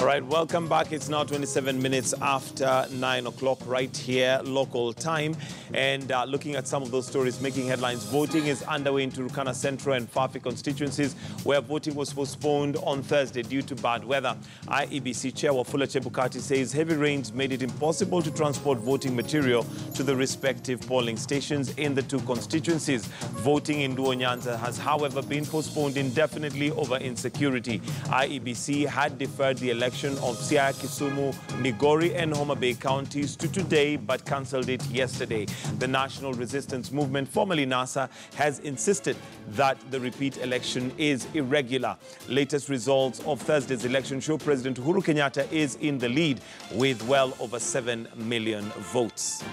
All right, welcome back. It's now 27 minutes after 9 o'clock right here, local time. And looking at some of those stories making headlines, voting is underway in Turkana Central and Fafi constituencies, where voting was postponed on Thursday due to bad weather. IEBC Chair Wafula Chebukati says heavy rains made it impossible to transport voting material to the respective polling stations in the two constituencies. Voting in Duo Nyanza has, however, been postponed indefinitely over insecurity. IEBC had deferred the election of Siaya, Kisumu, Migori and Homa Bay counties to today, but cancelled it yesterday. The National Resistance Movement, formerly NASA, has insisted that the repeat election is irregular. Latest results of Thursday's election show President Uhuru Kenyatta is in the lead with well over 7 million votes.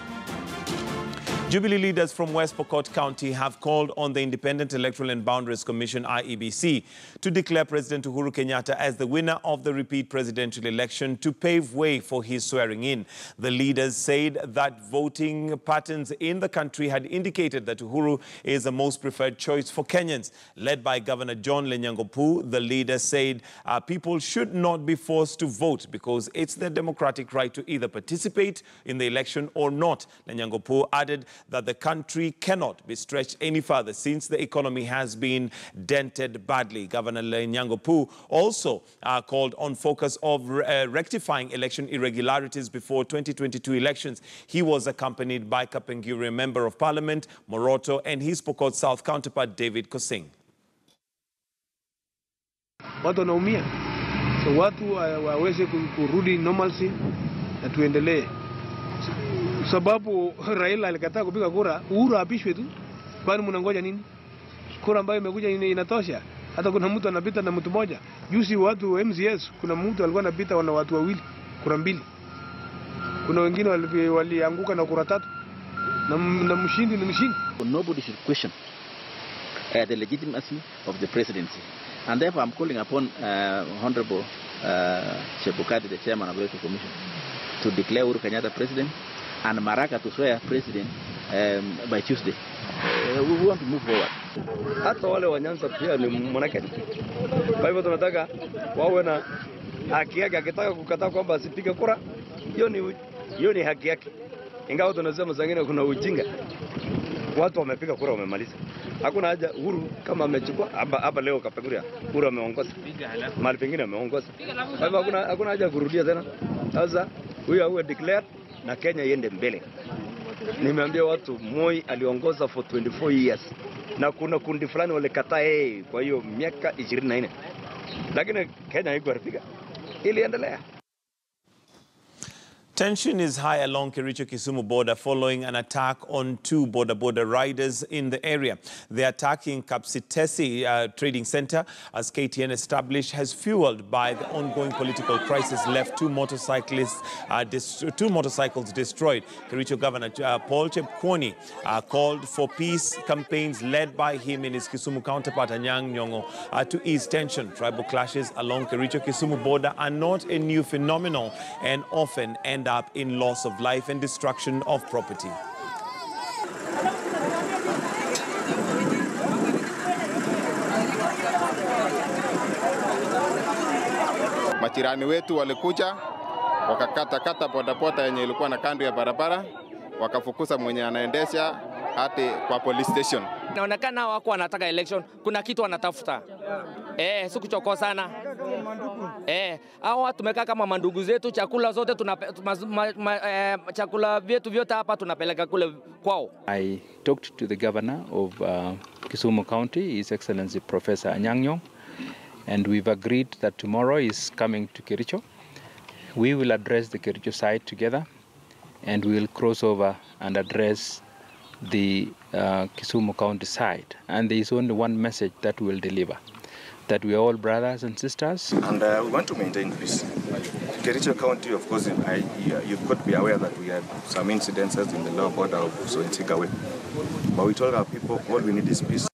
Jubilee leaders from West Pokot County have called on the Independent Electoral and Boundaries Commission, IEBC, to declare President Uhuru Kenyatta as the winner of the repeat presidential election to pave way for his swearing in. The leaders said that voting patterns in the country had indicated that Uhuru is the most preferred choice for Kenyans. Led by Governor John Lenyangopu, the leaders said people should not be forced to vote because it's their democratic right to either participate in the election or not. Lenyangopu added that the country cannot be stretched any further since the economy has been dented badly. Governor Lenyangopu also called on focus of rectifying election irregularities before 2022 elections. He was accompanied by Kapenguri Member of Parliament, Moroto, and his Pokot South counterpart, David Kosing. Watu wanaumia, so watu waweze kurudi normalcy na tuendelee. Sababu Raila alikataa kupiga kura, Uhuru apishwe tu. Kwani mnangoja nini? Kura ambayo imekuja inatosha. Hata kuna mtu anapita na mtu mmoja. Juzi watu wa MCS, kuna mtu alikuwa anapita na watu wawili, kura mbili. Kuna wengine walianguka na kura tatu. Na mshindi ni mshindi. Nobody should question the legitimacy of the presidency. And therefore I'm calling upon Honorable Chebukati, the chairman of the Electoral Commission, to declare Uhuru Kenyatta president and Maraka to swear president by Tuesday. We want to move forward. Hata wale wa Nyanza pia ni mwanake. Kwa hivyo tunataka wawe na haki yake, akitaka kukataa kwamba asipige kura, hiyo ni haki yake. Ingawa tunasema zingine kuna ujinga. Watu wamepiga kura wamemaliza. Hakuna haja Uhuru kama amechukua hapa leo Kapenguria. Uhuru ameongoza. Mahali pengine ameongoza. Kwa hivyo hakuna haja kurudia tena. Sasa huyu awe declare na Kenya iende mbele. Nimeambia watu Moi aliongoza for 24 years na kuna kundi fulani walikataa yeye kwa hiyo miaka 24. Lakini Kenya haikuarifika. Iliendelea. Tension is high along Kericho-Kisumu border following an attack on two border riders in the area. The attack in Kapsitesi Trading Center, as KTN established, has fueled by the ongoing political crisis left two motorcycles destroyed. Kericho Governor Paul Chepkwony called for peace campaigns led by him and his Kisumu counterpart Anyang' Nyong'o to ease tension. Tribal clashes along Kericho-Kisumu border are not a new phenomenon and often end up in loss of life and destruction of property. Majirani wetu walikuja wakakata bodaboda yenye ilikuwa na kando ya barabara, wakafukuza mwenye anaendesha hadi kwa police station. Inaonekana wako wanataka election, kuna kitu wanatafuta. Sikuchoko sana. Hao tumekaa kama mandugu zetu, chakula zote chakula vyetu vyote hapa tunapeleka kule kwao. I talked to the governor of Kisumu County, His Excellency Professor Anyang' Nyong'o, and we've agreed that tomorrow is coming to Kericho. We will address the Kericho side together and we will cross over and address the Kisumu County side. And there is only one message that we will deliver, that we are all brothers and sisters. And we want to maintain peace. Kericho County, of course, you could be aware that we had some incidences in the lower border of Sointigawe. But we told our people all we need is peace.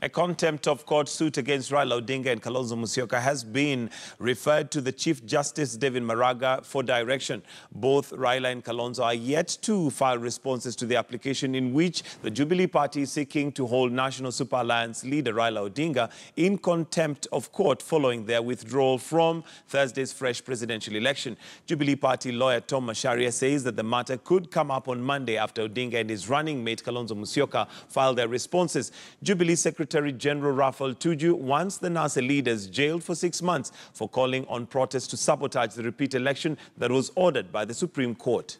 A contempt of court suit against Raila Odinga and Kalonzo Musyoka has been referred to the Chief Justice David Maraga for direction. Both Raila and Kalonzo are yet to file responses to the application in which the Jubilee Party is seeking to hold National Super Alliance leader Raila Odinga in contempt of court following their withdrawal from Thursday's fresh presidential election. Jubilee Party lawyer Tom Masharia says that the matter could come up on Monday after Odinga and his running mate Kalonzo Musyoka file their responses. Jubilee Secretary General Raphael Tuju wants the NASA leaders jailed for 6 months for calling on protests to sabotage the repeat election that was ordered by the Supreme Court.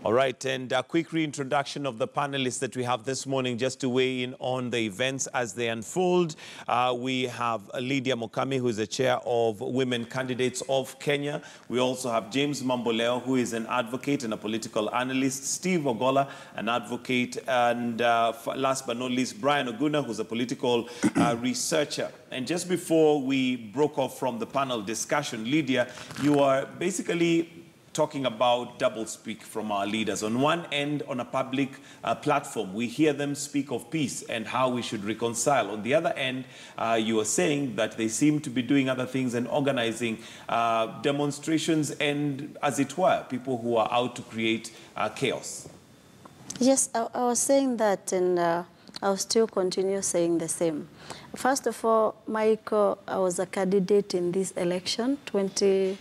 All right, and a quick reintroduction of the panelists that we have this morning just to weigh in on the events as they unfold. We have Lydia Mokami, who is the chair of Women Candidates of Kenya. We also have James Mamboleo, who is an advocate and a political analyst, Steve Ogola, an advocate, and last but not least, Brian Oguna, who's a political researcher. And just before we broke off from the panel discussion, Lydia, you are basically talking about doublespeak from our leaders. On one end, on a public platform, we hear them speak of peace and how we should reconcile. On the other end, you are saying that they seem to be doing other things and organizing demonstrations and, as it were, people who are out to create chaos. Yes, I was saying that, and I'll still continue saying the same. First of all, Michael, I was a candidate in this election, 2017,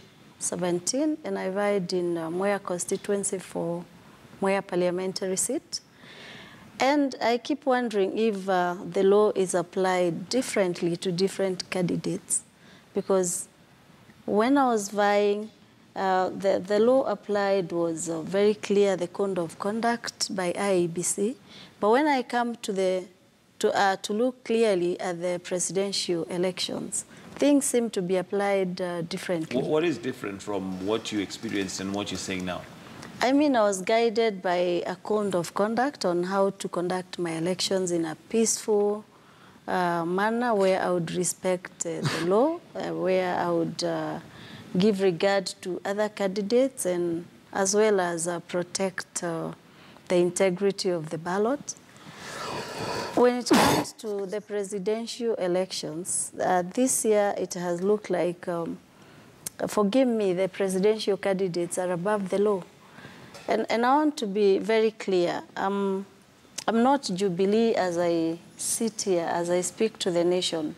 and I vied in Mwea constituency for Mwea parliamentary seat. And I keep wondering if the law is applied differently to different candidates. Because when I was vying, the law applied was very clear, the code of conduct by IEBC. But when I come to look clearly at the presidential elections, things seem to be applied differently. What is different from what you experienced and what you're saying now? I mean, I was guided by a code of conduct on how to conduct my elections in a peaceful manner, where I would respect the law, where I would give regard to other candidates, and as well as protect the integrity of the ballot. When it comes to the presidential elections, this year it has looked like, forgive me, the presidential candidates are above the law. And I want to be very clear. I'm not Jubilee as I sit here, as I speak to the nation.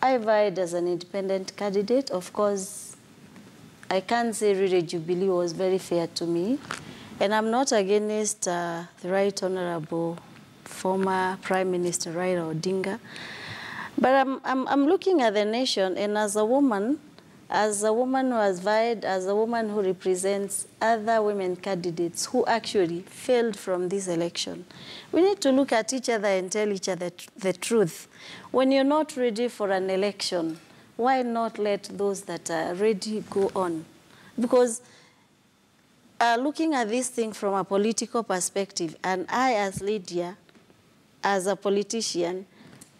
I vied as an independent candidate. Of course, I can't say really Jubilee was very fair to me. And I'm not against the Right Honorable former Prime Minister Raila Odinga. But I'm looking at the nation, and as a woman who has vied, as a woman who represents other women candidates who actually failed from this election, we need to look at each other and tell each other the truth. When you're not ready for an election, why not let those that are ready go on? Because looking at this thing from a political perspective, and I as Lydia, as a politician,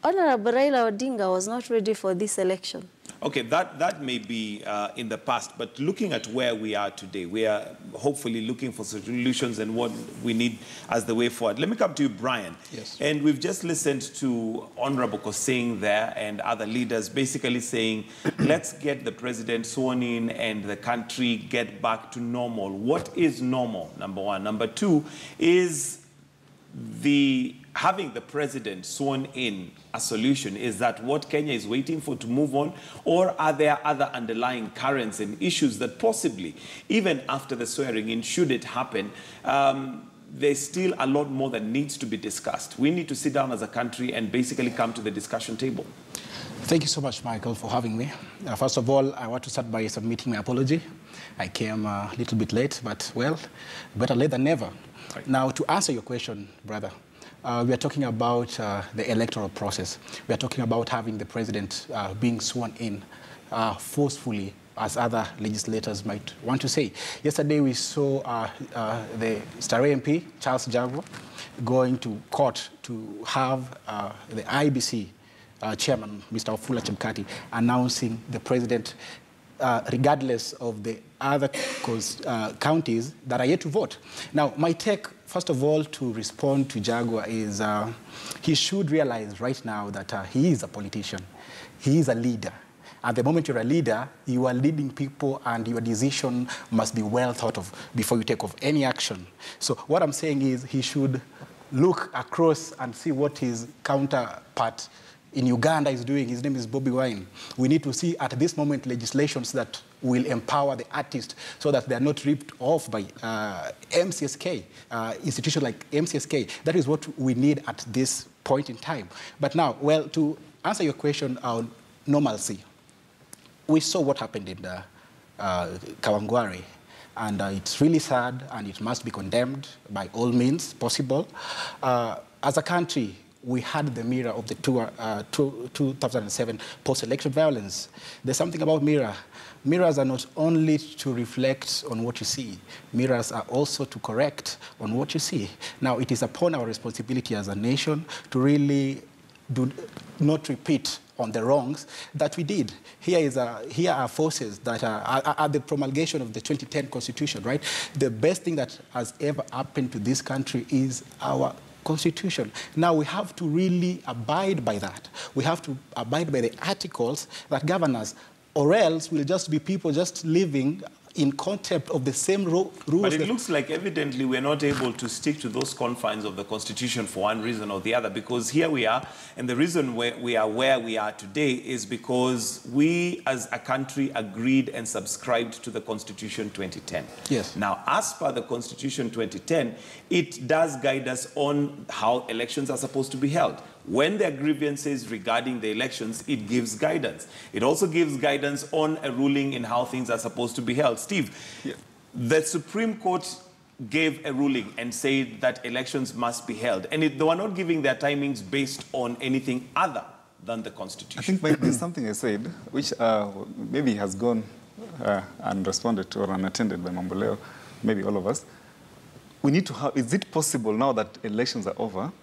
Honorable Raila Odinga was not ready for this election. Okay, that may be in the past, but looking at where we are today, we are hopefully looking for solutions and what we need as the way forward. Let me come to you, Brian. Yes. And we've just listened to Honorable Kosing there and other leaders basically saying, let's get the president sworn in and the country get back to normal. What is normal, number one? Number two, is having the president sworn in a solution? Is that what Kenya is waiting for to move on? Or are there other underlying currents and issues that possibly, even after the swearing in, should it happen, there's still a lot more that needs to be discussed. We need to sit down as a country and basically come to the discussion table. Thank you so much, Michael, for having me. First of all, I want to start by submitting my apology. I came a little bit late, but, well, better late than never. Right. Now, to answer your question, brother, we are talking about the electoral process. We are talking about having the president being sworn in forcefully, as other legislators might want to say. Yesterday, we saw the Star MP, Charles Jaguar, going to court to have the IEBC chairman, Mr. Wafula Chebukati, announcing the president, regardless of the other counties that are yet to vote. Now, my take, first of all, to respond to Jaguar is he should realize right now that he is a politician. He is a leader. At the moment you're a leader, you are leading people, and your decision must be well thought of before you take off any action. So what I'm saying is he should look across and see what his counterpart in Uganda is doing. His name is Bobi Wine. We need to see at this moment legislations that will empower the artists so that they are not ripped off by MCSK, institutions like MCSK. That is what we need at this point in time. But now, well, to answer your question on normalcy, we saw what happened in Kawangware, and it's really sad, and it must be condemned by all means possible. As a country, we had the mirror of the 2007 post-election violence. There's something about mirror. Mirrors are not only to reflect on what you see. Mirrors are also to correct on what you see. Now, it is upon our responsibility as a nation to really do not repeat on the wrongs that we did. Here are forces that are at the promulgation of the 2010 Constitution, right? The best thing that has ever happened to this country is our Constitution. Now we have to really abide by that. We have to abide by the articles that govern us, or else we'll just be people just living in contempt of the same rules. But it looks like evidently we're not able to stick to those confines of the Constitution for one reason or the other, because here we are, and the reason we are where we are today is because we as a country agreed and subscribed to the Constitution 2010. Yes. Now, as per the Constitution 2010, it does guide us on how elections are supposed to be held. When there are grievances regarding the elections, it gives guidance. It also gives guidance on a ruling in how things are supposed to be held. Steve, yeah. The Supreme Court gave a ruling and said that elections must be held. And they were not giving their timings based on anything other than the Constitution. I think there's something I said, which maybe has gone unresponded to or unattended by Mamboleo, maybe all of us. We need to have, is it possible now that elections are over,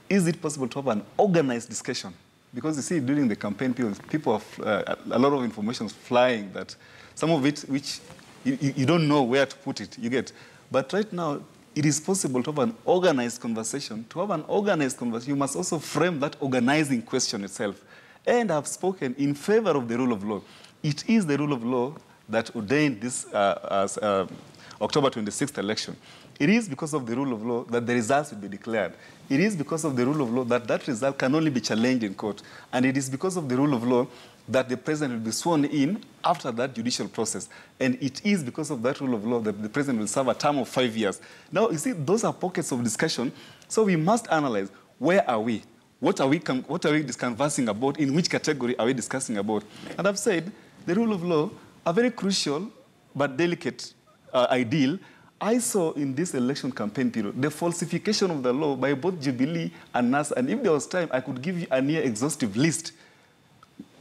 is it possible to have an organized discussion? Because you see, during the campaign, people have a lot of information flying, that some of it which you don't know where to put it, you get. But right now, it is possible to have an organized conversation. To have an organized conversation, you must also frame that organizing question itself. And I've spoken in favor of the rule of law. It is the rule of law that ordained this October 26th election. It is because of the rule of law that the results will be declared. It is because of the rule of law that that result can only be challenged in court. And it is because of the rule of law that the president will be sworn in after that judicial process. And it is because of that rule of law that the president will serve a term of 5 years. Now, you see, those are pockets of discussion. So we must analyze, where are we? What are we conversing about? In which category are we discussing about? And I've said the rule of law, a very crucial but delicate ideal. I saw in this election campaign period the falsification of the law by both Jubilee and NASA. And if there was time, I could give you a near exhaustive list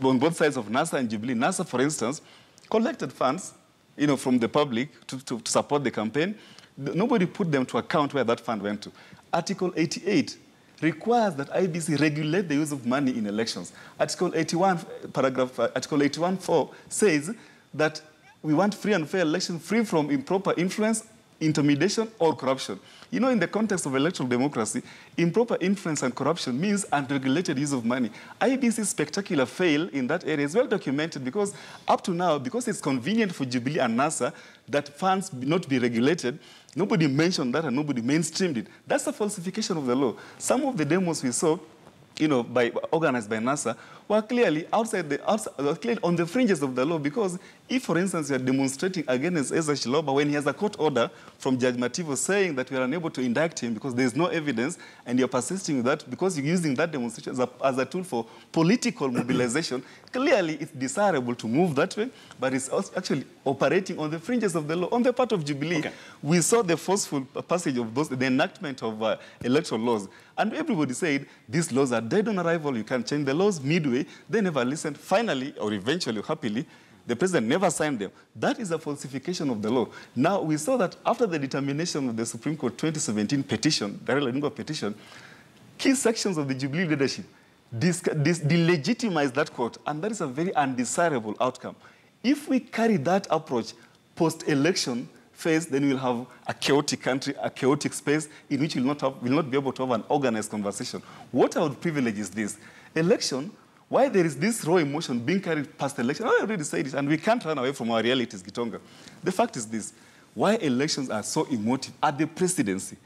on both sides of NASA and Jubilee. NASA, for instance, collected funds, from the public to support the campaign. Nobody put them to account where that fund went to. Article 88 requires that IEBC regulate the use of money in elections. Article 81, Article 81.4 says that we want free and fair election, free from improper influence, intimidation, or corruption. In the context of electoral democracy, improper influence and corruption means unregulated use of money. IEBC's spectacular fail in that area is well documented, because up to now, because it's convenient for Jubilee and NASA that funds not be regulated, nobody mentioned that and nobody mainstreamed it. That's a falsification of the law. Some of the demos we saw, organized by NASA, were clearly clearly on the fringes of the law, because If, for instance, you are demonstrating against Ezra Shiloba when he has a court order from Judge Mativo saying that we are unable to indict him because there is no evidence, and you're persisting with that because you're using that demonstration as a tool for political mobilization, clearly it's desirable to move that way, but it's also actually operating on the fringes of the law. On the part of Jubilee, we saw the forceful passage of the enactment of electoral laws. And everybody said, these laws are dead on arrival, you can't change the laws midway. They never listened. Finally, or eventually, happily, the president never signed them. That is a falsification of the law. Now, we saw that after the determination of the Supreme Court 2017 petition, the Raila Odinga petition, key sections of the Jubilee leadership delegitimized that court, and that is a very undesirable outcome. If we carry that approach post-election phase, then we'll have a chaotic country, a chaotic space in which we'll not be able to have an organized conversation. What I would privilege is this. Election, why there is this raw emotion being carried past election, I already said it, and we can't run away from our realities, Gitonga. The fact is this, why elections are so emotive at the presidency.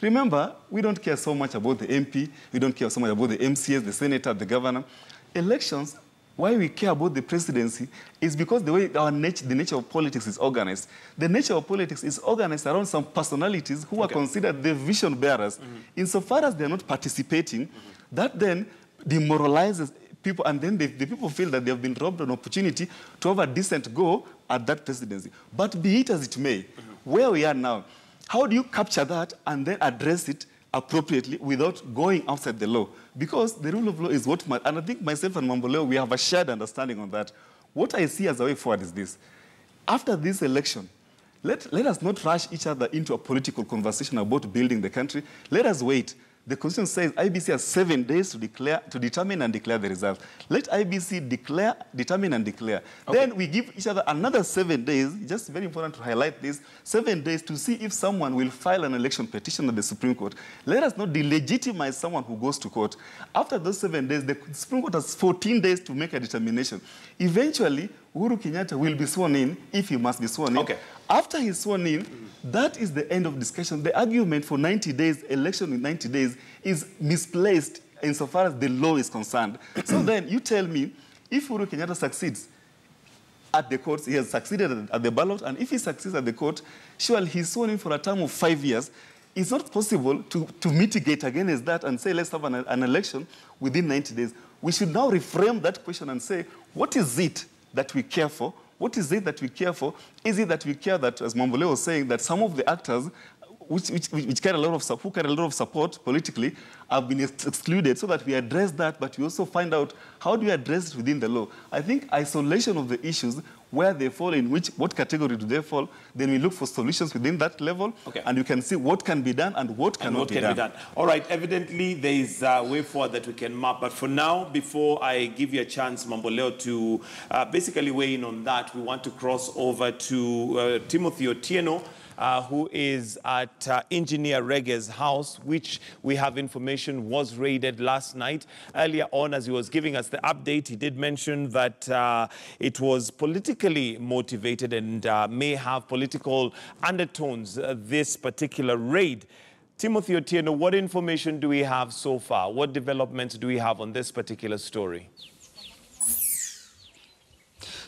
Remember, we don't care so much about the MP, we don't care so much about the MCS, the senator, the governor. Elections, why we care about the presidency is because the way the nature of politics is organized. The nature of politics is organized around some personalities who are considered the vision bearers. Insofar as they're not participating, that then demoralizes people, and then the people feel that they have been robbed an opportunity to have a decent go at that presidency. But be it as it may, where we are now, how do you capture that and then address it appropriately without going outside the law? Because the rule of law is what, and I think myself and Mamboleo, we have a shared understanding on that. What I see as a way forward is this. After this election, let us not rush each other into a political conversation about building the country. Let us wait. The Constitution says IEBC has 7 days to determine and declare the results. Let IEBC determine and declare. Then we give each other another 7 days, just very important to highlight this, 7 days to see if someone will file an election petition at the Supreme Court. Let us not delegitimize someone who goes to court. After those 7 days, the Supreme Court has 14 days to make a determination. Eventually, Uhuru Kenyatta will be sworn in if he must be sworn in. After he's sworn in, that is the end of discussion. The argument for 90 days, election in 90 days, is misplaced insofar as the law is concerned. So then you tell me, if Uhuru Kenyatta succeeds at the courts, he has succeeded at the ballot, and if he succeeds at the court, surely he's sworn in for a term of 5 years. It's not possible to mitigate against that and say, let's have an election within 90 days. We should now reframe that question and say, what is it that we care for? What is it that we care for? Is it that we care that, as Mamboleo was saying, that some of the actors which carry a lot of support politically have been excluded, so that we address that, but we also find out how do we address it within the law. I think isolation of the issues, where they fall, in what category do they fall, then we look for solutions within that level, and you can see what can be done and what cannot be done. All right, evidently there is a way forward that we can map, but for now, before I give you a chance, Mamboleo, to basically weigh in on that, we want to cross over to Timothy Otieno, who is at Engineer Rege's house, which we have information was raided last night. Earlier on, as he was giving us the update, he did mention that it was politically motivated and may have political undertones, this particular raid. Timothy Otieno, what information do we have so far? What developments do we have on this particular story?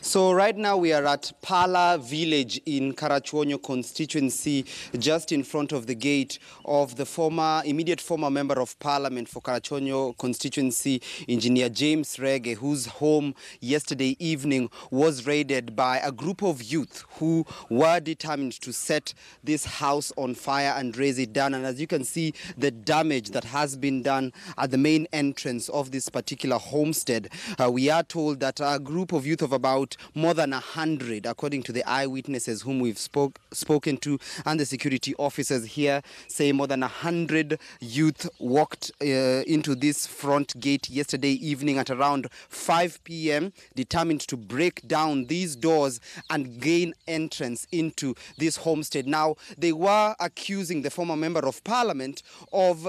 So right now we are at Pala village in Karachuonyo constituency, just in front of the gate of the immediate former member of parliament for Karachuonyo constituency, Engineer James Rege, whose home yesterday evening was raided by a group of youth who were determined to set this house on fire and raise it down. And as you can see, the damage that has been done at the main entrance of this particular homestead, we are told that a group of youth of about more than 100, according to the eyewitnesses whom we've spoken to, and the security officers here say more than 100 youth walked into this front gate yesterday evening at around 5 p.m, determined to break down these doors and gain entrance into this homestead. Now, they were accusing the former member of parliament of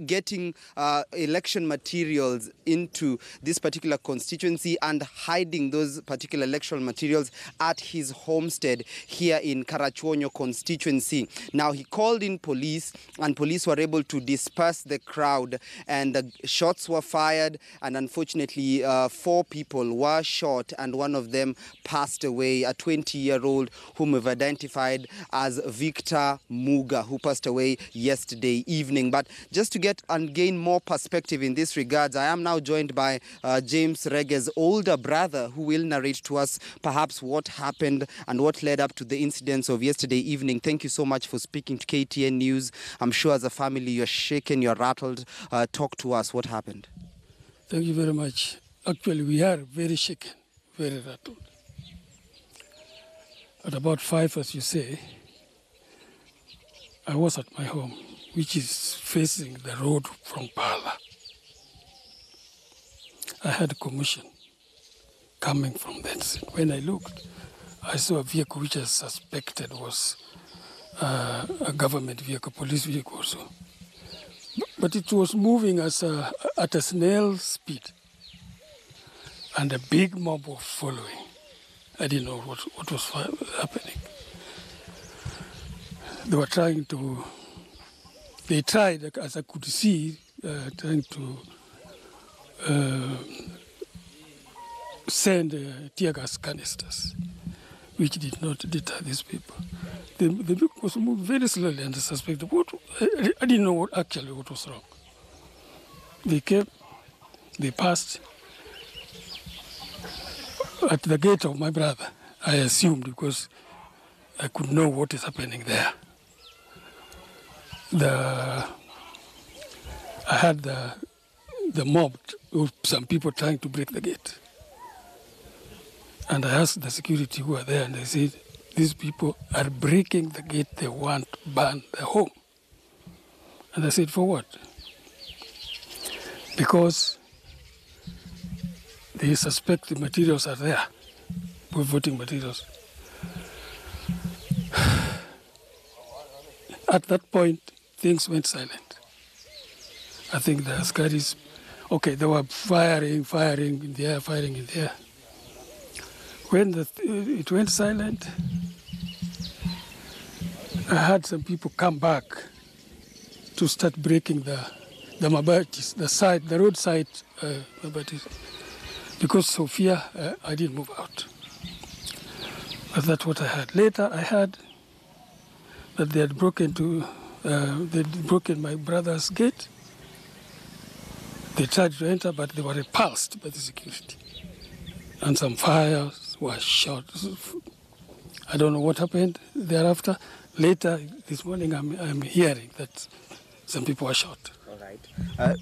getting election materials into this particular constituency and hiding hiding those particular electoral materials at his homestead here in Karachuonyo constituency. Now, he called in police, and police were able to disperse the crowd, and the shots were fired, and unfortunately 4 people were shot, and one of them passed away, a 20-year-old whom we've identified as Victor Muga, who passed away yesterday evening. But just to get and gain more perspective in this regards, I am now joined by James Rege's older brother, who will narrate to us perhaps what happened and what led up to the incidents of yesterday evening. Thank you so much for speaking to KTN News. I'm sure as a family you're shaken, you're rattled. Talk to us. What happened? Thank you very much. Actually, we are very shaken, very rattled. At about 5, as you say, I was at my home, which is facing the road from Pala. I had a commotion coming from that. When I looked, I saw a vehicle which I suspected was a government vehicle, police vehicle also. But it was moving at a snail's speed, and a big mob was following. I didn't know what was happening. They were trying to, they tried, as I could see, trying to send tear gas canisters, which did not deter these people. The vehicle was moving very slowly, and I suspected, I didn't know what was wrong. They came, they passed at the gate of my brother, I assumed, because I could know what is happening there. I had the mob, some people trying to break the gate. And I asked the security who were there, and they said, these people are breaking the gate, they want to burn the home. And I said, for what? Because they suspect the materials are there, voting materials. At that point, things went silent. I think the Askaris, okay, they were firing in the air, firing in the air. When it went silent, I had some people come back to start breaking the mabatis, the roadside mabatis. Because of fear, I didn't move out. But that's what I had. Later, I heard that they had broken my brother's gate. They tried to enter, but they were repulsed by the security. And some fires were shot. I don't know what happened thereafter. Later this morning, I'm hearing that some people were shot. All right.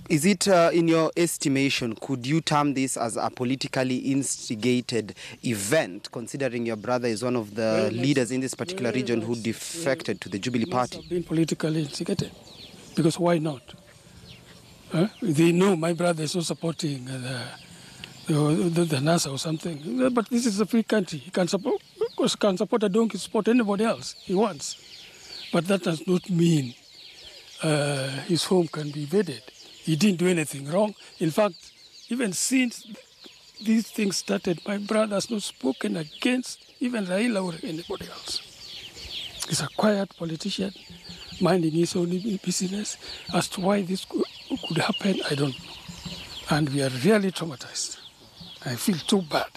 Is it, in your estimation, could you term this as a politically instigated event, considering your brother is one of the leaders in this particular region who defected to the Jubilee Party? It must have been politically instigated, because why not? They know my brother is not supporting the NASA or something, but this is a free country. He can support a donkey, support anybody else he wants. But that does not mean his home can be invaded. He didn't do anything wrong. In fact, even since these things started, my brother has not spoken against even Raila or anybody else. He's a quiet politician, minding his own business. As to why this could happen, I don't know. And we are really traumatized. I feel too bad.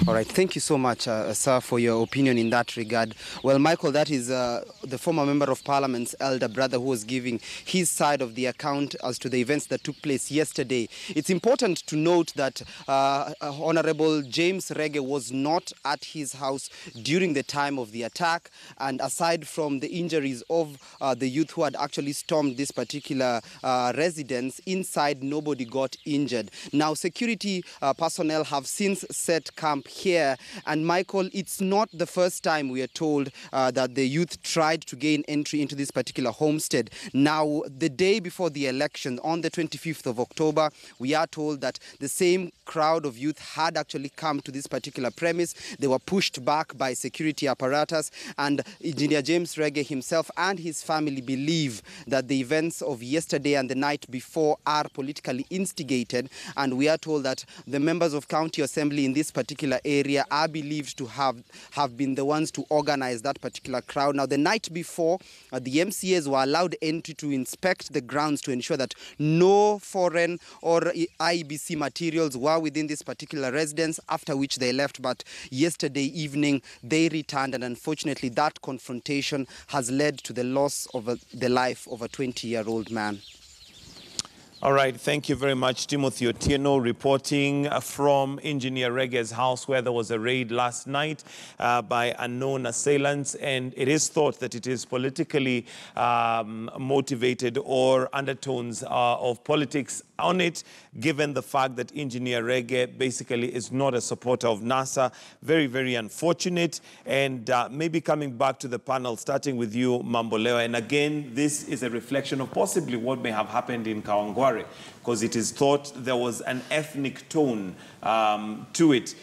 All right, thank you so much, sir, for your opinion in that regard. Well, Michael, that is the former member of Parliament's elder brother who was giving his side of the account as to the events that took place yesterday. It's important to note that Honorable James Rege was not at his house during the time of the attack, and aside from the injuries of the youth who had actually stormed this particular residence, inside nobody got injured. Now, security personnel have since set camp here. And Michael, it's not the first time we are told that the youth tried to gain entry into this particular homestead. Now, the day before the election, on the 25th of October, we are told that the same crowd of youth had actually come to this particular premise. They were pushed back by security apparatus, and Engineer James Reggae himself and his family believe that the events of yesterday and the night before are politically instigated, and we are told that the members of county assembly in this particular area are believed to have been the ones to organize that particular crowd. Now, the night before, the MCAs were allowed entry to inspect the grounds to ensure that no foreign or IEBC materials were within this particular residence, after which they left. But yesterday evening, they returned, and unfortunately, that confrontation has led to the loss of the life of a 20-year-old man. All right, thank you very much, Timothy Otieno, reporting from Engineer Reggae's house, where there was a raid last night by unknown assailants, and it is thought that it is politically motivated or undertones of politics on it, given the fact that Engineer Reggae basically is not a supporter of NASA. Very, very unfortunate. And maybe coming back to the panel, starting with you, Mamboleo, and again, this is a reflection of possibly what may have happened in Kawangware, because it is thought there was an ethnic tone to it.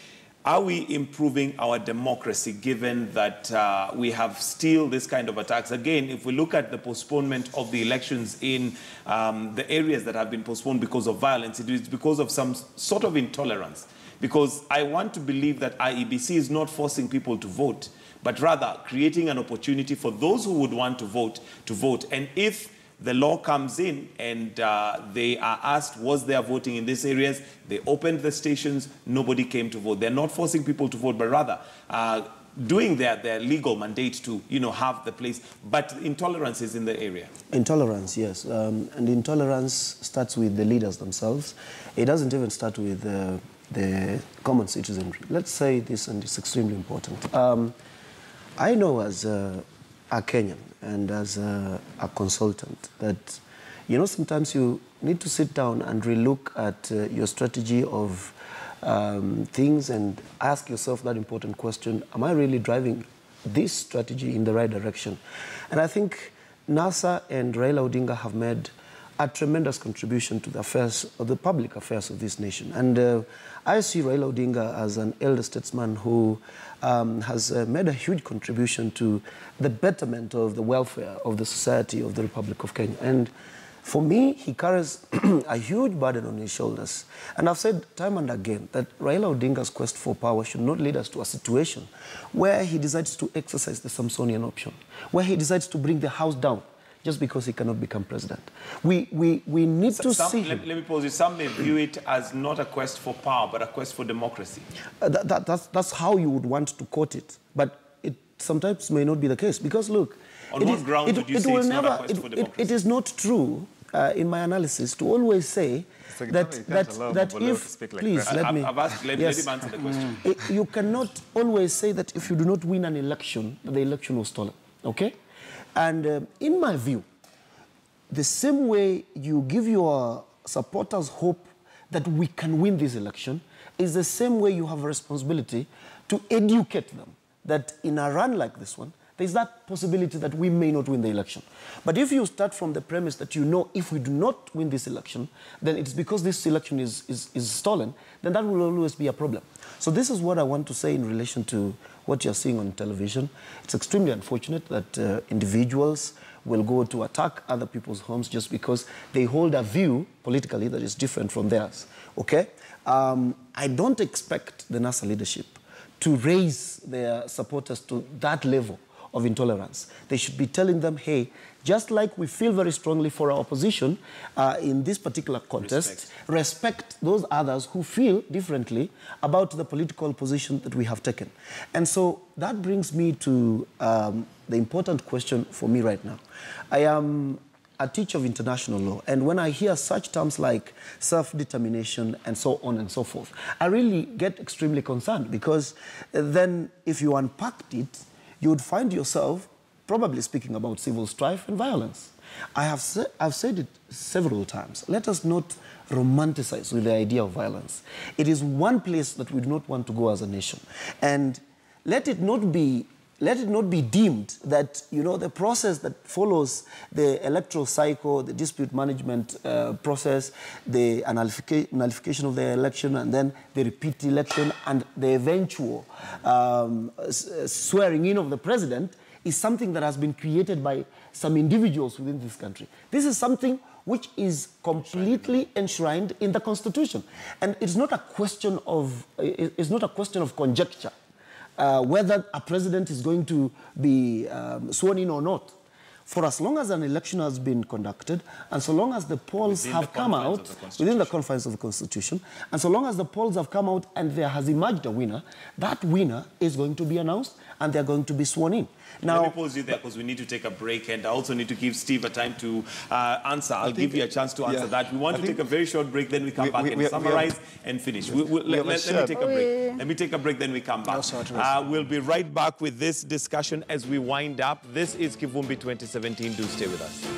Are we improving our democracy given that we have still this kind of attacks? Again, if we look at the postponement of the elections in the areas that have been postponed because of violence, it is because of some sort of intolerance. Because I want to believe that IEBC is not forcing people to vote, but rather creating an opportunity for those who would want to vote. And if the law comes in and they are asked, was there voting in these areas? They opened the stations, nobody came to vote. They're not forcing people to vote, but rather doing their legal mandate to, have the place. But intolerance is in the area. Intolerance, yes. And intolerance starts with the leaders themselves. It doesn't even start with the common citizenry. Let's say this, and it's extremely important. I know as a Kenyan and as a consultant that, sometimes you need to sit down and relook at your strategy of things and ask yourself that important question: am I really driving this strategy in the right direction? And I think NASA and Raila Odinga have made a tremendous contribution to the affairs of the public affairs of this nation. And I see Raila Odinga as an elder statesman who has made a huge contribution to the betterment of the welfare of the society of the Republic of Kenya. And for me, he carries a huge burden on his shoulders. And I've said time and again that Raila Odinga's quest for power should not lead us to a situation where he decides to exercise the Samsonian option, where he decides to bring the house down just because he cannot become president. We need to see him. Let me pose you. Some may view it as not a quest for power, but a quest for democracy. That's how you would want to quote it. But it sometimes may not be the case. Because look, on what grounds would you say it's not a quest for democracy? It is not true, in my analysis, to always say that if, please, let me answer the question. You cannot always say that if you do not win an election, the election was stolen, okay? And in my view, the same way you give your supporters hope that we can win this election is the same way you have a responsibility to educate them that in a run like this one, there's that possibility that we may not win the election. But if you start from the premise that if we do not win this election, then it's because this election is stolen, then that will always be a problem. So this is what I want to say in relation to what you're seeing on television. It's extremely unfortunate that individuals will go to attack other people's homes just because they hold a view politically that is different from theirs, okay? I don't expect the NASA leadership to raise their supporters to that level of intolerance. They should be telling them, hey, just like we feel very strongly for our opposition in this particular contest, respect those others who feel differently about the political position that we have taken. And so that brings me to the important question for me right now. I am a teacher of international law, and when I hear such terms like self-determination and so on and so forth, I really get extremely concerned, because then if you unpacked it, you would find yourself probably speaking about civil strife and violence. I've said it several times. Let us not romanticize with the idea of violence. It is one place that we do not want to go as a nation. And let it not be deemed that, you know, the process that follows the electoral cycle, the dispute management process, the nullification of the election, and then the repeat election, and the eventual swearing in of the president is something that has been created by some individuals within this country. This is something which is completely enshrined in the Constitution. And it's not a question of conjecture. Whether a president is going to be sworn in or not. For as long as an election has been conducted, and so long as the polls have come out within the confines of the Constitution, and so long as the polls have come out and there has emerged a winner, that winner is going to be announced and they're going to be sworn in. Now, let me pause you there because we need to take a break, and I also need to give Steve a time to answer. I'll give you a chance to answer that. We want to take a very short break, then we come back and summarize and finish. Let me take a break. Let me take a break, then we come back. We'll be right back with this discussion as we wind up. This is Kivumbi 2017. Do stay with us.